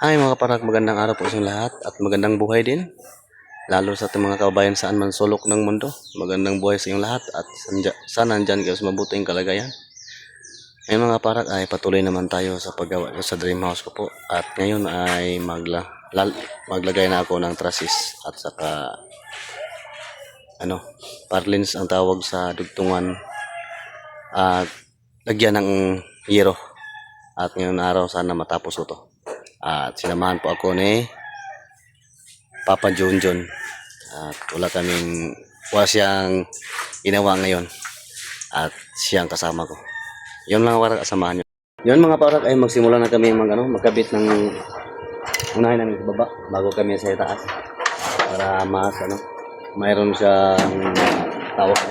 Hi mga kaparak, magandang araw po sa inyong lahat at magandang buhay din. Lalo sa ating mga kababayan saan man sulok ng mundo. Magandang buhay sa inyong lahat at sana nandyan kayo sa mabuting kalagayan. Ngayon mga kaparak ay patuloy naman tayo sa paggawa sa dream house ko po. At ngayon ay maglagay na ako ng trusses at saka parlins ang tawag sa dugtungan at lagyan ng yero. At ngayon araw sana matapos ito. At sinamahan po ako ni Papa Junjun. At wala siyang ginawa ngayon. At siyang kasama ko. Yun lang para kasamahan nyo. Yun mga parak ay magsimula na kami magkabit ng unahin namin sa baba bago kami sa taas. Para mayroon siyang tawag.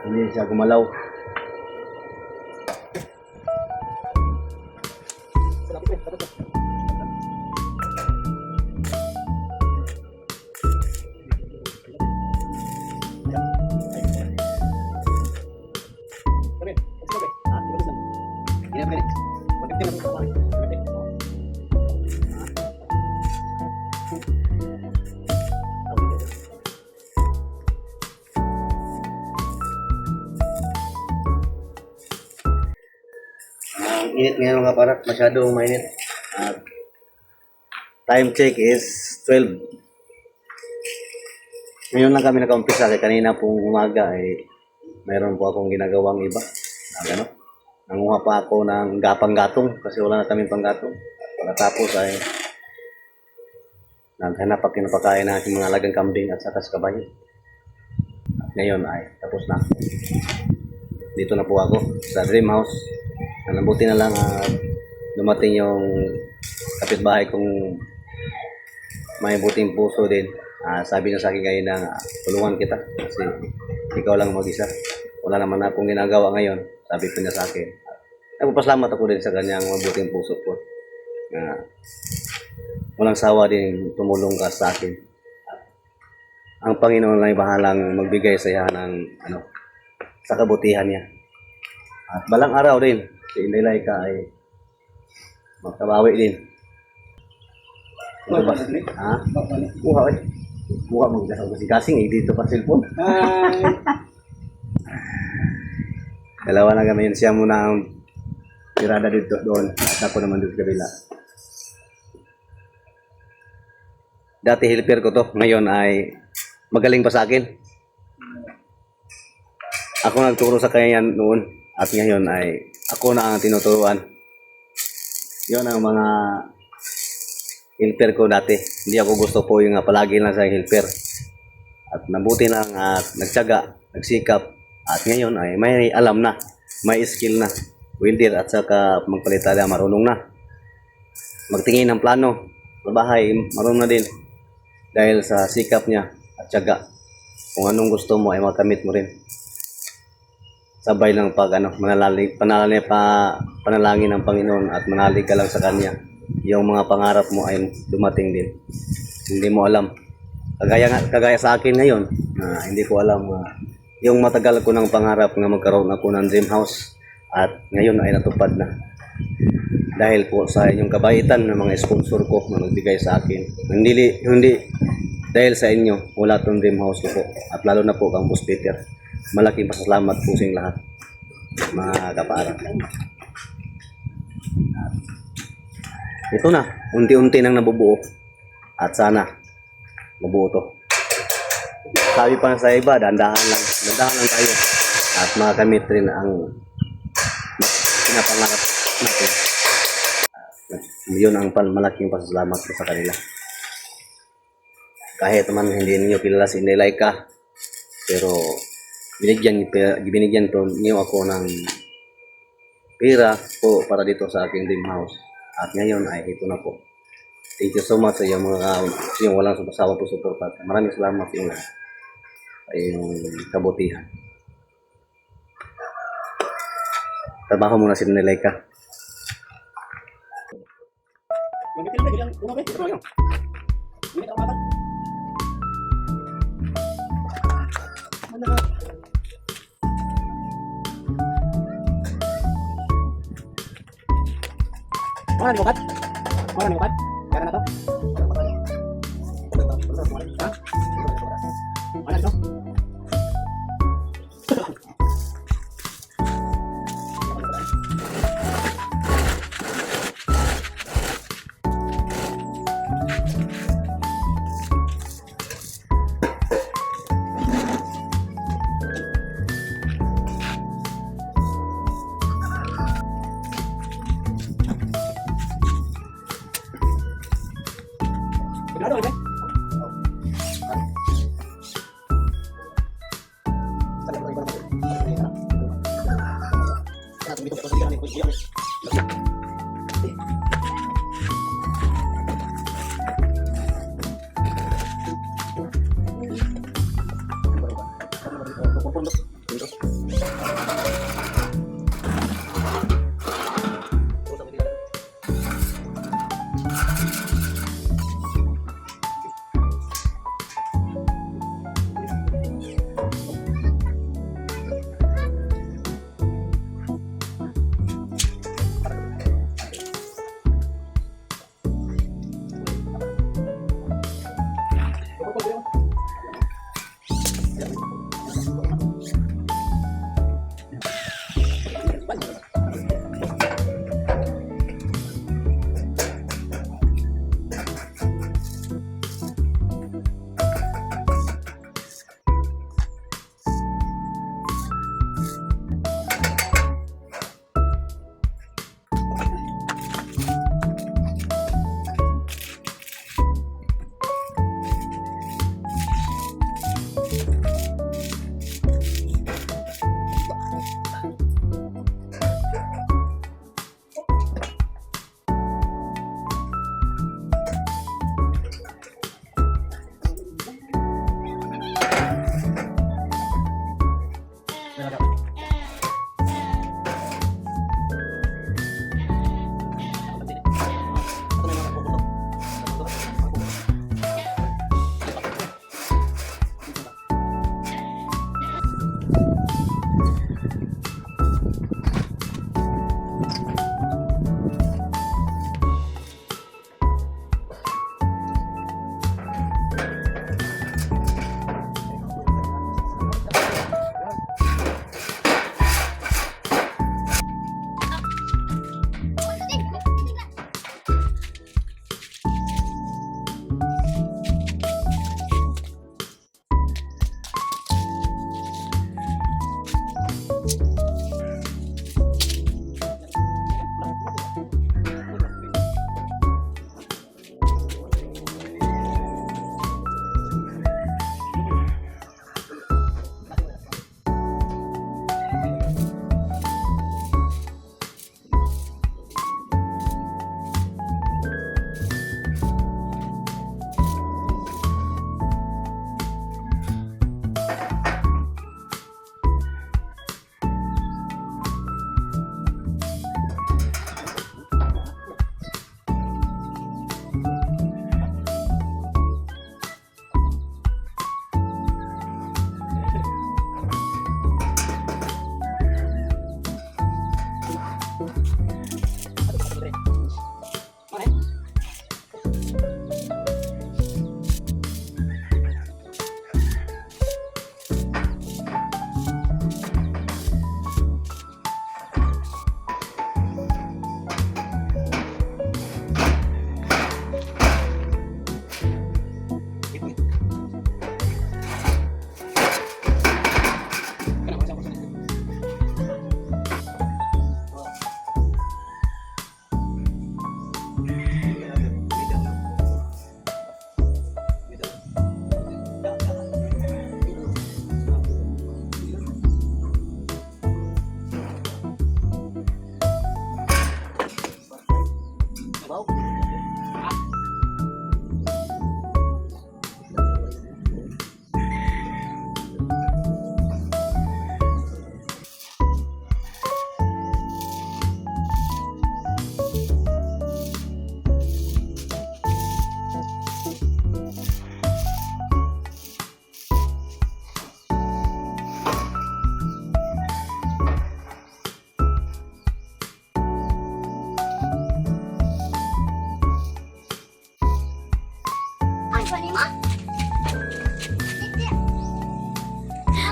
Hindi siya gumalaw. Ang init ngayon mga parak, masyadong mainit. At time check is 12. Ngayon lang kami naka-umpisa kaya kanina pong umaga ay mayroon po akong ginagawang iba. Nanguha pa ako ng gapang-gatong kasi wala na kaming panggatong. Pagkatapos ay naghanap ako ng pagkain ng aking mga alagang kambing at saka sa kabayo. At ngayon ay tapos na. Dito na po ako sa dream house. Nabuti na lang dumating yung kapitbahay kong may buting puso din. Sabi niya sa akin ngayon na tulungan kita kasi ikaw lang mag-isa. Wala naman akong ginagawa ngayon. Sabi ko niya sa akin. Nagpapasalamat ako din sa kanyang mabuting puso po. Walang sawa din tumulong ka sa akin. Ang Panginoon lang bahalang magbigay sa iya ng sa kabutihan niya. At balang araw din, si Inday Laika ay magkabawi din. Ito ba? Buha eh. Buha magdasal kasi gasing eh. Dito pa cellphone. Dalawa na kami yun. Siya muna ang tirada dito doon. At ako naman dito kabila. Dati helper ko to. Ngayon ay magaling pa sa akin. Ako nagturo sa kanya noon. At ngayon ay ako na ang tinuturuan. Yun ang mga helper ko dati. Hindi ako gusto po yung palagi lang sa helper. At nabuti lang at nagtyaga, nagsikap. At ngayon ay may alam na, may skill na. Welder at saka magpalitada marunong na. Magtingin ng plano sa bahay, marunong na din. Dahil sa sikap niya at tyaga. Kung anong gusto mo ay makamit mo rin. Sabay lang pag panalangin ng Panginoon at manalig ka lang sa Kanya. Yung mga pangarap mo ay dumating din. Hindi mo alam. Kagaya sa akin ngayon, hindi ko alam yung matagal ko ng pangarap na magkaroon ako ng dream house at ngayon ay natupad na. Dahil po sa inyong kabaitan ng mga sponsor ko na nagbigay sa akin. Hindi dahil sa inyo, wala itong dream house ko po. At lalo na po kang Boss Peter. Malaking pasalamat po sa lahat, mga kaparak. Ito na, unti-unti nang nabubuo. At sana, mabuo to. Sabi pa sa iba, dandahan lang tayo. At makamit rin ang pinapangarap natin. Yun ang malaking pasalamat ko sa kanila. Kahit man hindi niyo kilala si Inday Laika, pero binigyan po niyo ako ng pera po para dito sa aking dream house. At ngayon ay ito na po. Thank you so much sa yung walang sumasawa po suporta. Maraming salamat sa yung kabutihan. Trabaho muna si Inday Laika. Mana ni upat? Mana ni upat? Kaya na to? Ha? Mana to? Sigurado, okay?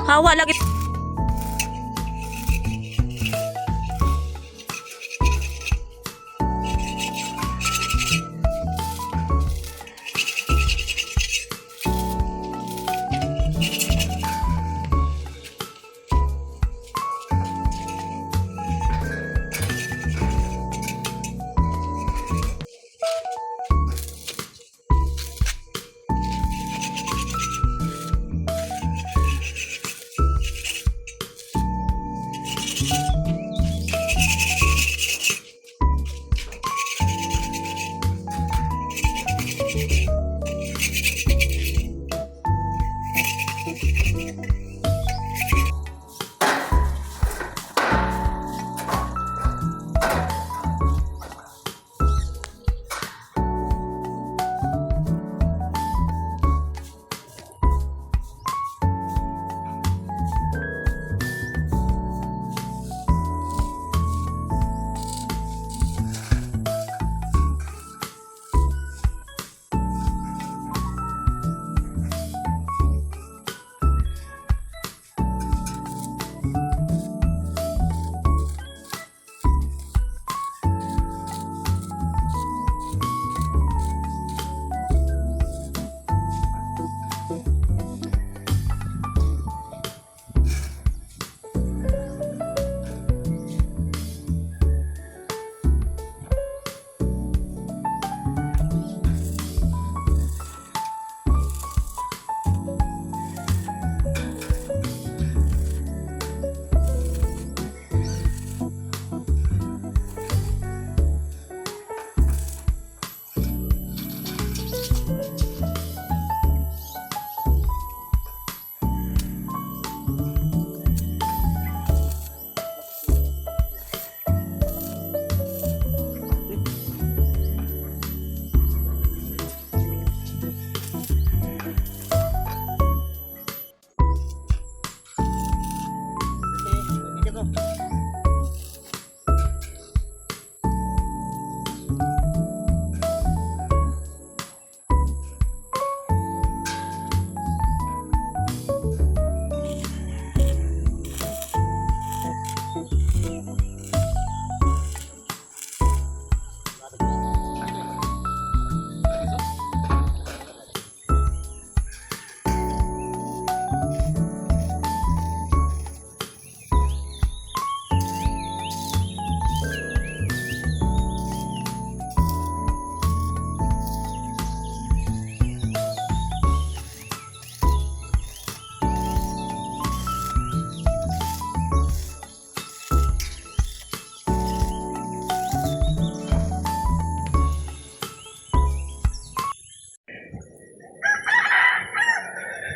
Hawa lagi.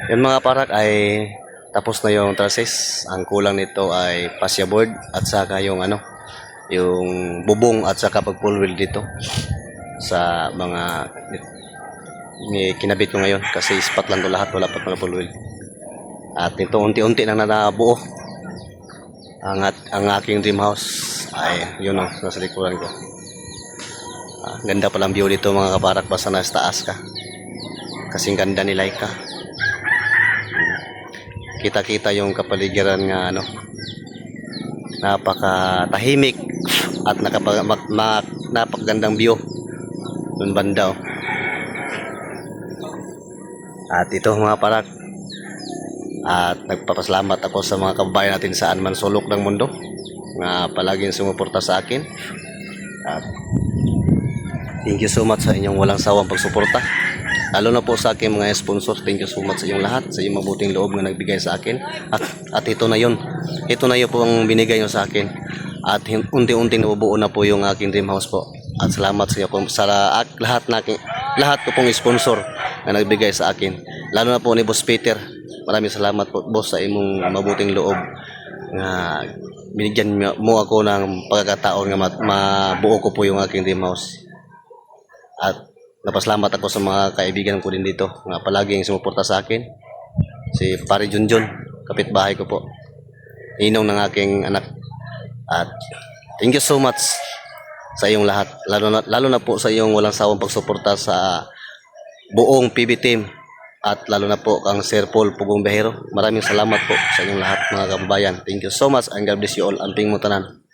Yung mga parak ay tapos na yung trusses. Ang kulang nito ay fascia board at saka yung yung bubong at saka pag-pull wheel dito sa mga kinabit ko ngayon kasi spot lang to lahat, wala pa mga pull wheel. At ito unti-unti na nabuo ang aking dream house ay yun nasa likuran ko. Ganda palang view dito mga kaparak basta nasa taas ka. Kasing ganda ni Laika. Kita-kita yung kapaligiran nga napakatahimik at napakagandang view dun banda. At ito mga parak, at nagpapasalamat ako sa mga kababayan natin saan man sulok ng mundo nga palaging sumuporta sa akin. At thank you so much sa inyong walang sawang pagsuporta. Lalo na po sa aking mga sponsor, thank you so much sa inyong lahat, sa inyong mabuting loob na nagbigay sa akin. At ito na yun. Ito na yun po ang binigay nyo sa akin. At unti-unting nabubuo na po yung aking dream house po. At salamat sa inyo sa lahat ko pong sponsor na nagbigay sa akin. Lalo na po ni Boss Peter. Maraming salamat po boss sa imong mabuting loob na binigyan mo ako ng pagkakataon nga mabuo ko po yung aking dream house. At napasalamat ako sa mga kaibigan ko din dito nga palaging sumuporta sa akin. Si Pare Junjun, kapitbahay ko po. Ninong ng aking anak. At thank you so much sa iyong lahat. Lalo na po sa iyong walang sawang pagsuporta sa buong PB team at lalo na po kang Sir Paul Pugong Behero. Maraming salamat po sa inyong lahat mga kababayan. Thank you so much and God bless you all. Amping mo tanan.